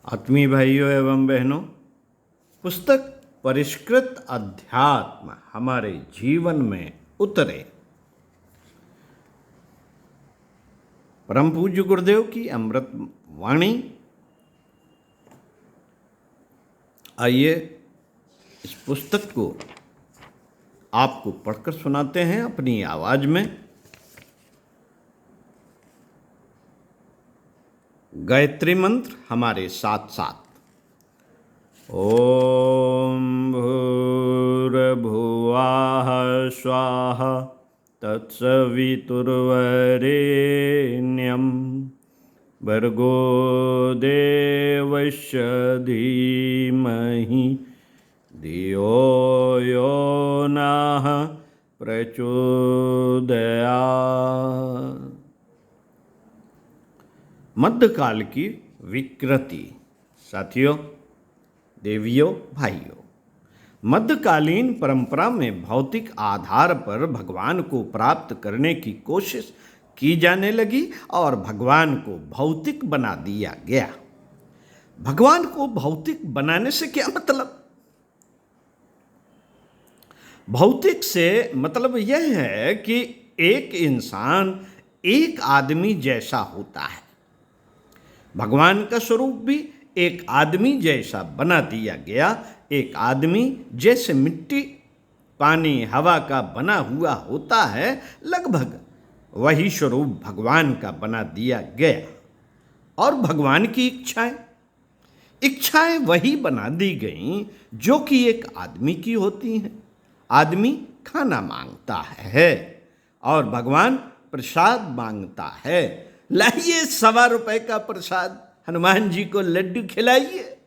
आत्मीय भाइयों एवं बहनों, पुस्तक परिष्कृत अध्यात्म हमारे जीवन में उतरे। परम पूज्य गुरुदेव की अमृत वाणी। आइए इस पुस्तक को आपको पढ़कर सुनाते हैं अपनी आवाज में। गायत्री मंत्र हमारे साथ साथ। ओम भूर्भुवः स्वाहा तत्सवितुर्वरेण्यं भर्गो देवस्य धीमहि धियो यो नः प्रचोदयात्। मध्यकाल की विकृति। साथियों, देवियों, भाइयों, मध्यकालीन परंपरा में भौतिक आधार पर भगवान को प्राप्त करने की कोशिश की जाने लगी और भगवान को भौतिक बना दिया गया। भगवान को भौतिक बनाने से क्या मतलब? भौतिक से मतलब यह है कि एक इंसान एक आदमी जैसा होता है। भगवान का स्वरूप भी एक आदमी जैसा बना दिया गया। एक आदमी जैसे मिट्टी, पानी, हवा का बना हुआ होता है, लगभग वही स्वरूप भगवान का बना दिया गया। और भगवान की इच्छाएं वही बना दी गईं जो कि एक आदमी की होती हैं। आदमी खाना मांगता है और भगवान प्रसाद मांगता है। लाइए ₹1.25 का प्रसाद, हनुमान जी को लड्डू खिलाइए,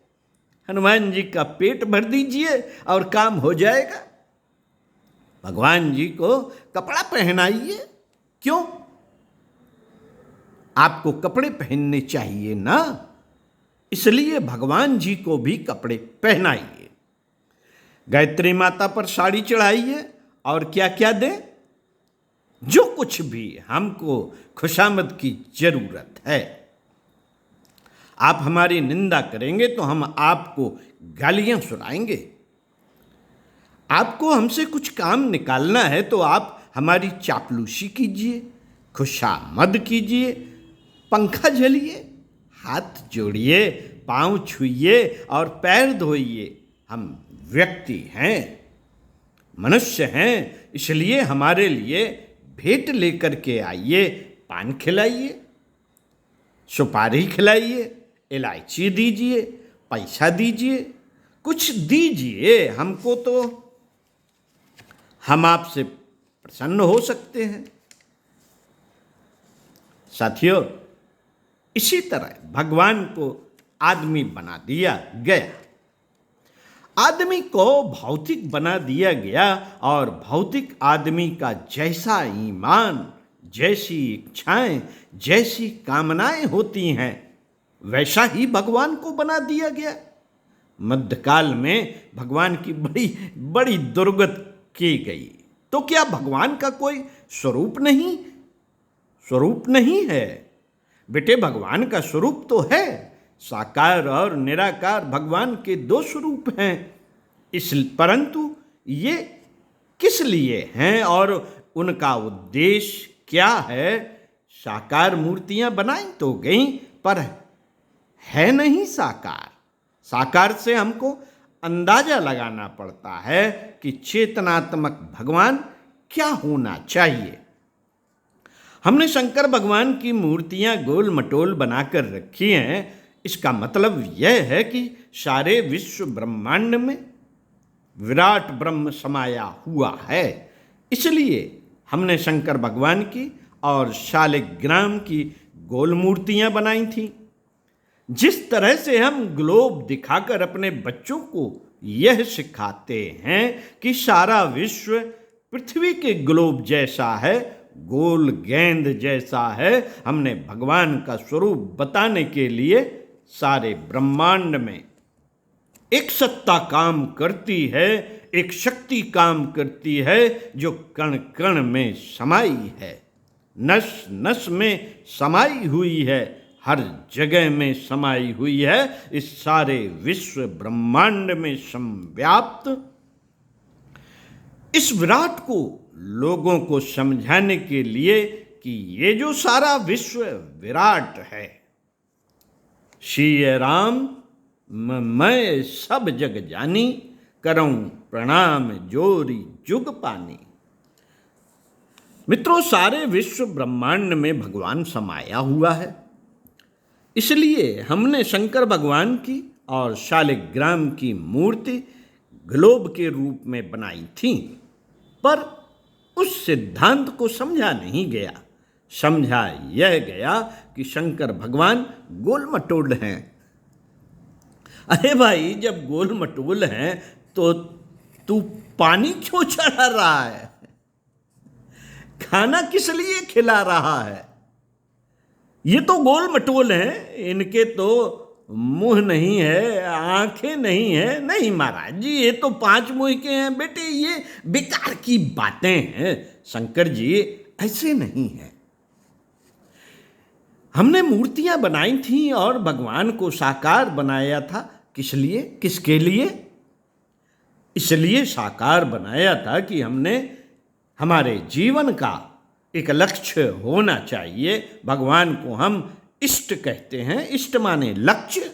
हनुमान जी का पेट भर दीजिए और काम हो जाएगा। भगवान जी को कपड़ा पहनाइए। क्यों? आपको कपड़े पहनने चाहिए ना, इसलिए भगवान जी को भी कपड़े पहनाइए। गायत्री माता पर साड़ी चढ़ाइए और क्या क्या दें, जो कुछ भी हमको खुशामद की जरूरत है। आप हमारी निंदा करेंगे तो हम आपको गालियां सुनाएंगे। आपको हमसे कुछ काम निकालना है तो आप हमारी चापलूसी कीजिए, खुशामद कीजिए, पंखा झलिए, हाथ जोड़िए, पांव छुइए और पैर धोइए। हम व्यक्ति हैं, मनुष्य हैं, इसलिए हमारे लिए भेंट लेकर के आइए। पान खिलाइए, सुपारी खिलाइए, इलायची दीजिए, पैसा दीजिए, कुछ दीजिए हमको तो हम आपसे प्रसन्न हो सकते हैं। साथियों, इसी तरह भगवान को आदमी बना दिया गया। आदमी को भौतिक बना दिया गया और भौतिक आदमी का जैसा ईमान, जैसी इच्छाएं, जैसी कामनाएं होती हैं, वैसा ही भगवान को बना दिया गया। मध्यकाल में भगवान की बड़ी बड़ी दुर्गत की गई। तो क्या भगवान का कोई स्वरूप नहीं है? बेटे, भगवान का स्वरूप तो है। साकार और निराकार भगवान के 2 स्वरूप हैं। परंतु ये किस लिए हैं और उनका उद्देश्य क्या है? साकार मूर्तियां बनाई तो गई, पर है नहीं साकार। साकार से हमको अंदाजा लगाना पड़ता है कि चेतनात्मक भगवान क्या होना चाहिए। हमने शंकर भगवान की मूर्तियां गोल मटोल बनाकर रखी हैं। इसका मतलब यह है कि सारे विश्व ब्रह्मांड में विराट ब्रह्म समाया हुआ है। इसलिए हमने शंकर भगवान की और शालिग्राम की गोल मूर्तियां बनाई थी। जिस तरह से हम ग्लोब दिखाकर अपने बच्चों को यह सिखाते हैं कि सारा विश्व पृथ्वी के ग्लोब जैसा है, गोल गेंद जैसा है, हमने भगवान का स्वरूप बताने के लिए सारे ब्रह्मांड में एक सत्ता काम करती है, एक शक्ति काम करती है जो कण कण में समाई है, नस नस में समाई हुई है, हर जगह में समाई हुई है, इस सारे विश्व ब्रह्मांड में समव्याप्त। इस विराट को लोगों को समझाने के लिए कि ये जो सारा विश्व विराट है, श्री राम मैं सब जग जानी, करऊं प्रणाम जोरी जुग पानी। मित्रों, सारे विश्व ब्रह्मांड में भगवान समाया हुआ है। इसलिए हमने शंकर भगवान की और शालिग्राम की मूर्ति ग्लोब के रूप में बनाई थी, पर उस सिद्धांत को समझा नहीं गया। समझा यह गया कि शंकर भगवान गोल मटोल हैं। अरे भाई, जब गोल मटोल हैं तो तू पानी क्यों चढ़ा रहा है? खाना किस लिए खिला रहा है? ये तो गोल मटोल हैं, इनके तो मुंह नहीं है, आंखें नहीं है। नहीं महाराज जी, ये तो 5 मुंह के हैं। बेटे, ये बेकार की बातें हैं। शंकर जी ऐसे नहीं है। हमने मूर्तियां बनाई थी और भगवान को साकार बनाया था। किस लिए? किसके लिए? इसलिए साकार बनाया था कि हमने हमारे जीवन का एक लक्ष्य होना चाहिए। भगवान को हम इष्ट कहते हैं। इष्ट माने लक्ष्य।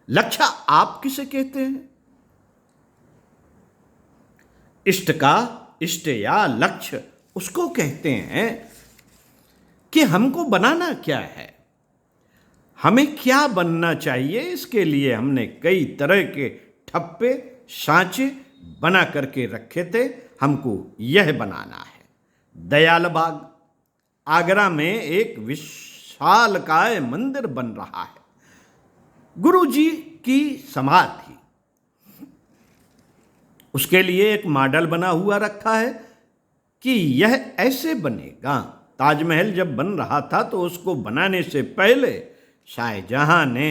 लक्ष्य आप किसे कहते हैं? इष्ट का इष्ट या लक्ष्य उसको कहते हैं कि हमको बनाना क्या है, हमें क्या बनना चाहिए। इसके लिए हमने कई तरह के ठप्पे सांचे बना करके रखे थे। हमको यह बनाना है। दयाल बाग आगरा में एक विशालकाय मंदिर बन रहा है। गुरु जी की समाधि, उसके लिए एक मॉडल बना हुआ रखा है कि यह ऐसे बनेगा। ताजमहल जब बन रहा था तो उसको बनाने से पहले शाहजहां ने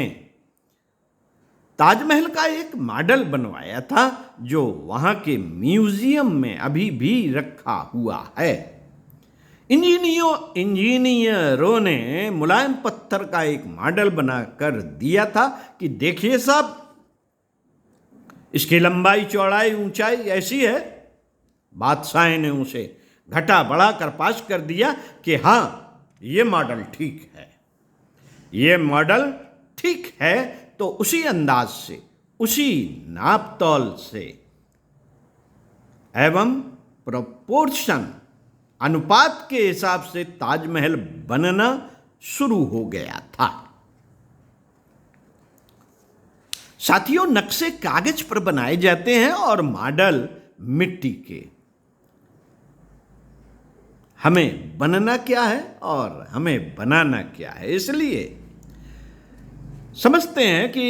ताजमहल का एक मॉडल बनवाया था, जो वहां के म्यूजियम में अभी भी रखा हुआ है। इंजीनियरों ने मुलायम पत्थर का एक मॉडल बनाकर दिया था कि देखिए साहब, इसकी लंबाई चौड़ाई ऊंचाई ऐसी है। बादशाह ने उसे घटा बढ़ा कर पास कर दिया कि हाँ, ये मॉडल ठीक है, ये मॉडल ठीक है। तो उसी अंदाज से, उसी नापतोल से एवं प्रोपोर्शन अनुपात के हिसाब से ताजमहल बनना शुरू हो गया था। साथियों, नक्शे कागज पर बनाए जाते हैं और मॉडल मिट्टी के। हमें बनना क्या है और हमें बनाना क्या है, इसलिए समझते हैं कि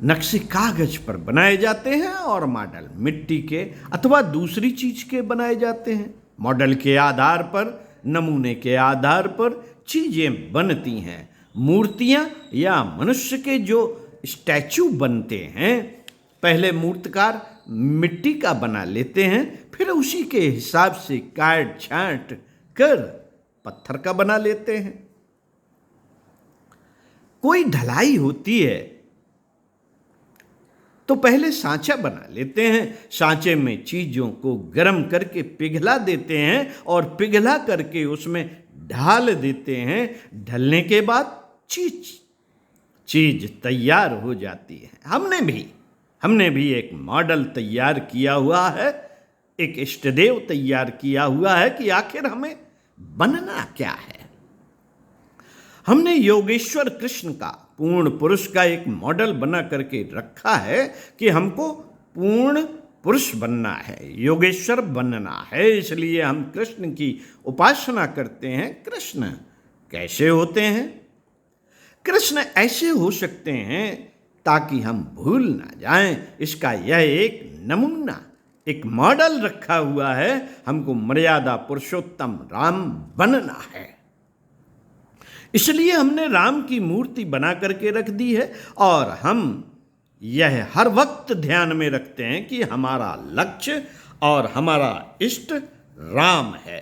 नक्शे कागज पर बनाए जाते हैं और मॉडल मिट्टी के अथवा दूसरी चीज के बनाए जाते हैं। मॉडल के आधार पर, नमूने के आधार पर चीजें बनती हैं। मूर्तियां या मनुष्य के जो स्टैचू बनते हैं, पहले मूर्तिकार मिट्टी का बना लेते हैं, फिर उसी के हिसाब से काट छांट कर पत्थर का बना लेते हैं। कोई ढलाई होती है तो पहले सांचा बना लेते हैं। सांचे में चीजों को गर्म करके पिघला देते हैं और पिघला करके उसमें ढाल देते हैं। ढलने के बाद चीज तैयार हो जाती है। हमने भी एक मॉडल तैयार किया हुआ है, एक इष्टदेव तैयार किया हुआ है कि आखिर हमें बनना क्या है। हमने योगेश्वर कृष्ण का, पूर्ण पुरुष का एक मॉडल बना करके रखा है कि हमको पूर्ण पुरुष बनना है, योगेश्वर बनना है। इसलिए हम कृष्ण की उपासना करते हैं। कृष्ण कैसे होते हैं? कृष्ण ऐसे हो सकते हैं ताकि हम भूल ना जाएं। इसका यह एक नमूना, एक मॉडल रखा हुआ है। हमको मर्यादा पुरुषोत्तम राम बनना है, इसलिए हमने राम की मूर्ति बना करके रख दी है। और हम यह हर वक्त ध्यान में रखते हैं कि हमारा लक्ष्य और हमारा इष्ट राम है।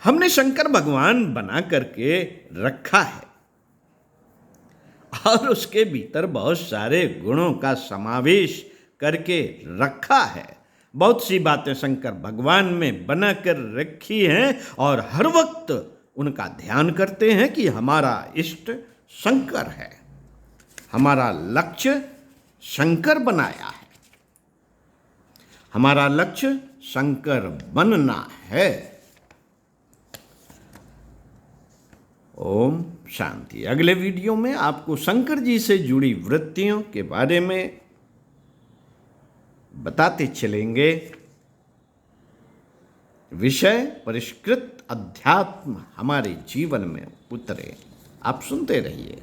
हमने शंकर भगवान बना करके रखा है और उसके भीतर बहुत सारे गुणों का समावेश करके रखा है। बहुत सी बातें शंकर भगवान में बना कर रखी हैं और हर वक्त उनका ध्यान करते हैं कि हमारा इष्ट शंकर है, हमारा लक्ष्य शंकर बनाया है, हमारा लक्ष्य शंकर बनना है। ओम शांति। अगले वीडियो में आपको शंकर जी से जुड़ी वृत्तियों के बारे में बताते चलेंगे। विषय परिष्कृत अध्यात्म हमारे जीवन में उतरे। आप सुनते रहिए।